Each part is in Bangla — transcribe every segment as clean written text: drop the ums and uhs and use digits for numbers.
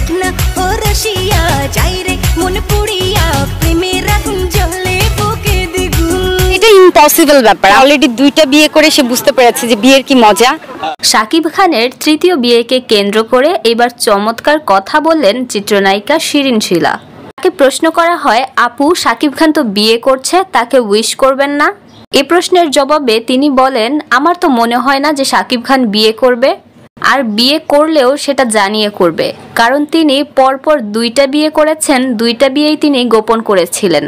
দেখনা ও রশিয়া যাই রে মন পুড়িয়া প্রেমের আগুন জ্বলে বুকে দ্বিগুণ। এটা ইম্পসিবল ব্যাপার, অলরেডি 2টা বিয়ে করে সে বুঝতে পেরেছে যে বিয়ের কি মজা। শাকিব খানের তৃতীয় বিয়েকে কেন্দ্র করে এবার চমৎকার কথা বললেন চিত্রনায়িকা শিরিন শিলা। তাকে প্রশ্ন করা হয়, আপু শাকিব খান তো বিয়ে করছে, তাকে উইশ করবেন না? এ প্রশ্নের জবাবে তিনি বলেন, আমার তো মনে হয় না যে শাকিব খান বিয়ে করবে, আর বিয়ে করলেও সেটা জানিয়ে করবে, কারণ তিনি পরপর 2টা বিয়ে করেছেন, 2টা বিয়েই তিনি গোপন করেছিলেন।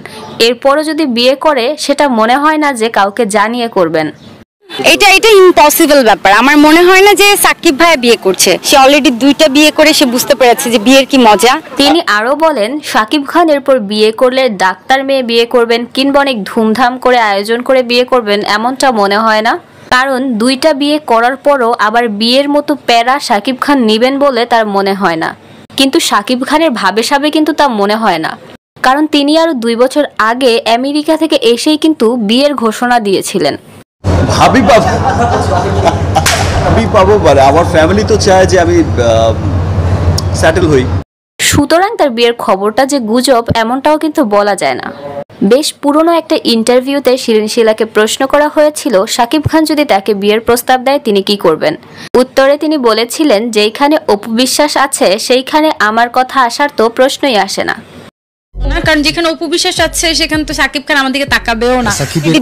এরপরও যদি বিয়ে করে সেটা মনে হয় না যে কাউকে জানিয়ে করবেন। এটা ইম্পসিবল ব্যাপার, আমার মনে হয় না যে সাকিব ভাই বিয়ে করছে, সে অলরেডি 2টা বিয়ে করে সে বুঝতে পেরেছে যে বিয়ের কি মজা। তিনি আরো বলেন, শাকিব খান এরপর বিয়ে করলে ডাক্তার মেয়ে বিয়ে করবেন কিংবা অনেক ধুমধাম করে আয়োজন করে বিয়ে করবেন এমনটা মনে হয় না, কারণ 2টা বিয়ে করার পরও আবার বিয়ের মতো প্যারা শাকিব খান নিবেন বলে তার মনে হয় না। কিন্তু শাকিব খানের ভাবে সাবে কিন্তু তা মনে হয় না, কারণ তিনি আরো 2 বছর আগে আমেরিকা থেকে এসেই কিন্তু বিয়ের ঘোষণা দিয়েছিলেন। ভাবি পাবো মানে আমার ফ্যামিলি তো চায় যে আমি সেটেল হই। সুতরাং তার বিয়ের খবরটা যে গুজব এমনটাও কিন্তু বলা যায় না। বেশ পুরনো একটা ইন্টারভিউতে শিরিন শিলাকে প্রশ্ন করা হয়েছিল, শাকিব খান যদি তাকে বিয়ের প্রস্তাব দেয় তিনি কি করবেন। উত্তরে তিনি বলেছিলেন, যেইখানে অপু বিশ্বাস আছে সেইখানে আমার কথা আসার তো প্রশ্নই আসে না, কারণ যেখানে অপু বিশ্বাস আছে সেখানে তো শাকিব খান আমাদেরকে তাকাবেও না।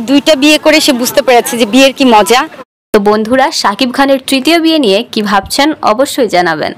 2টা বিয়ে করে সে বুঝতে পেরেছে যে বিয়ের কি মজা। তো বন্ধুরা, শাকিব খানের তৃতীয় বিয়ে নিয়ে কি ভাবছেন অবশ্যই জানাবেন।